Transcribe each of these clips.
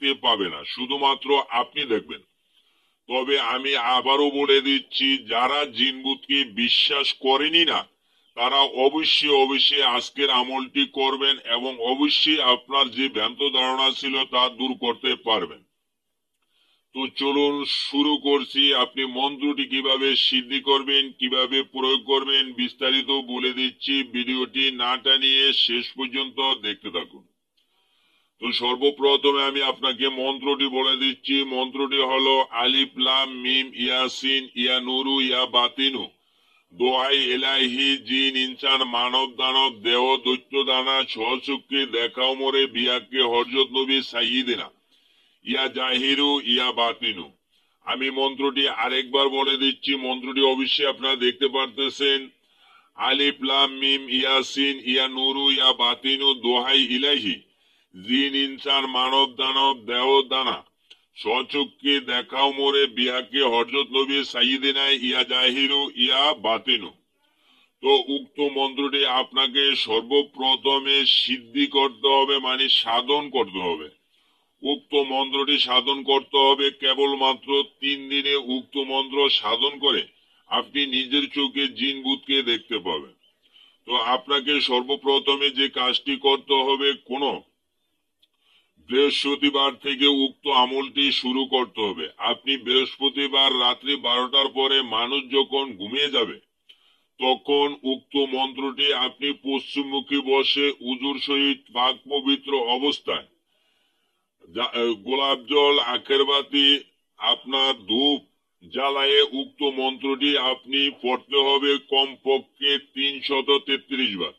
দেখতে পাবে না, শুধুমাত্র আপনি দেখবেন। তবে আমি আবারও বলে দিচ্ছি, যারা জিনভূতকে বিশ্বাস করেনি না, তারা অবশ্যই আজকের আমলটি করবেন এবং অবশ্যই আপনার যে ভ্রান্ত ধারণা ছিল তা দূর করতে পারবেন। তো চলুন শুরু করছি। আপনি মন্ত্রটি কিভাবে সিদ্ধি করবেন, কিভাবে প্রয়োগ করবেন বিস্তারিত বলে দিচ্ছি। ভিডিওটি না টানিয়ে শেষ পর্যন্ত দেখতে থাকুন। তো সর্বপ্রথমে আমি আপনাকে মন্ত্রটি বলে দিচ্ছি। মন্ত্রটি হলো আলিফ লাম মিম ইয়াসিন ইয়া নুরু ইয়া বাতিনু দোহাই এলাহি জিন ইনসান মানব দানব দেহ দৈত্য দানা সহচুক্তি দেখাও মোরে বিয়াকে হযরত নবী সাইয়্যিদিনা ইয়া জাহিরু ইয়া বাতিনু। আমি মন্ত্রটি আরেকবার বলে দিচ্ছি। মন্ত্রটি অবশ্যই আপনারা দেখতে পারতেছেন। আলিফ লাম মিম ইয়াসিন ইয়া নুরু ইয়া বাতিনু দোহাই ইলাহি জিন ইনসান মানব দানব দেহ দানা সচক্ষে দেখাও মোরে বিহাকে হযরত নবী সাইয়্যিদিনা ইয়া জাহিরু ইয়া বাতিনু। তো উক্ত মন্ত্রটি আপনাকে সর্বপ্রথমে সিদ্ধি করতে হবে, মানে সাধন করতে হবে। উক্ত মন্ত্রটি সাধন করতে হবে কেবলমাত্র 3 দিনে। উক্ত মন্ত্র সাধন করে আপনি নিজের চোখে জিনভূতকে দেখতে পাবেন। তো আপনাকে সর্বপ্রথমে যে কাজটি করতে হবে, কোনো বৃহস্পতিবার থেকে উক্ত আমলটি শুরু করতে হবে। আপনি বৃহস্পতিবার রাত্রি 12টার পরে মানুষ যখন ঘুমিয়ে যাবে, তখন উক্ত মন্ত্রটি আপনি পশ্চিমমুখী বসে উজুর সহিত পাক পবিত্র অবস্থায় গোলাপ জল, আখের বাতি, আপনার ধূপ জ্বালায়ে উক্ত মন্ত্রটি আপনি পড়তে হবে কমপক্ষে 333 বার।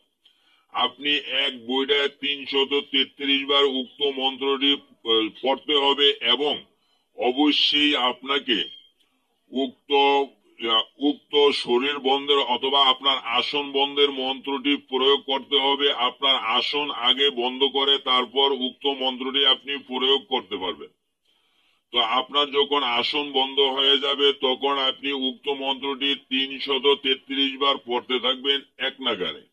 আপনি এক বইটায় 333 বার উক্ত মন্ত্রটি পড়তে হবে এবং অবশ্যই আপনাকে উক্ত শরীর বন্ধের অথবা আপনার আসন বন্ধের মন্ত্রটি প্রয়োগ করতে হবে। আপনার আসন আগে বন্ধ করে তারপর উক্ত মন্ত্রটি আপনি প্রয়োগ করতে পারবেন। তো আপনার যখন আসন বন্ধ হয়ে যাবে, তখন আপনি উক্ত মন্ত্রটি 333 বার পড়তে থাকবেন এক নাগারে।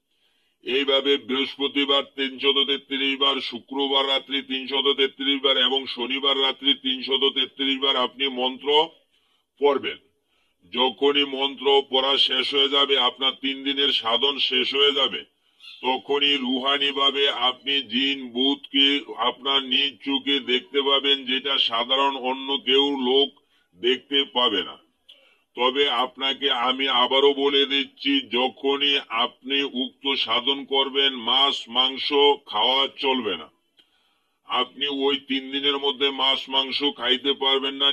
এইভাবে বৃহস্পতিবার 333 বার, শুক্রবার রাত্রি 333 বার এবং শনিবার রাত্রি 333 বার আপনি মন্ত্র পড়বেন। যখনই মন্ত্র পড়া শেষ হয়ে যাবে, আপনার 3 দিনের সাধন শেষ হয়ে যাবে, তখনই রুহানি ভাবে আপনি জিন ভূতকে আপনার নিজ চোখে দেখতে পাবেন, যেটা সাধারণ অন্য কেউ লোক দেখতে পাবে না। তবে আপনাকে আমি আবারও বলে দিচ্ছি, যখনই আপনি উক্ত সাধন করবেন, মাছ মাংস খাওয়া চলবে না। আপনি ওই 3 দিনের মধ্যে মাছ মাংস খাইতে পারবেন না।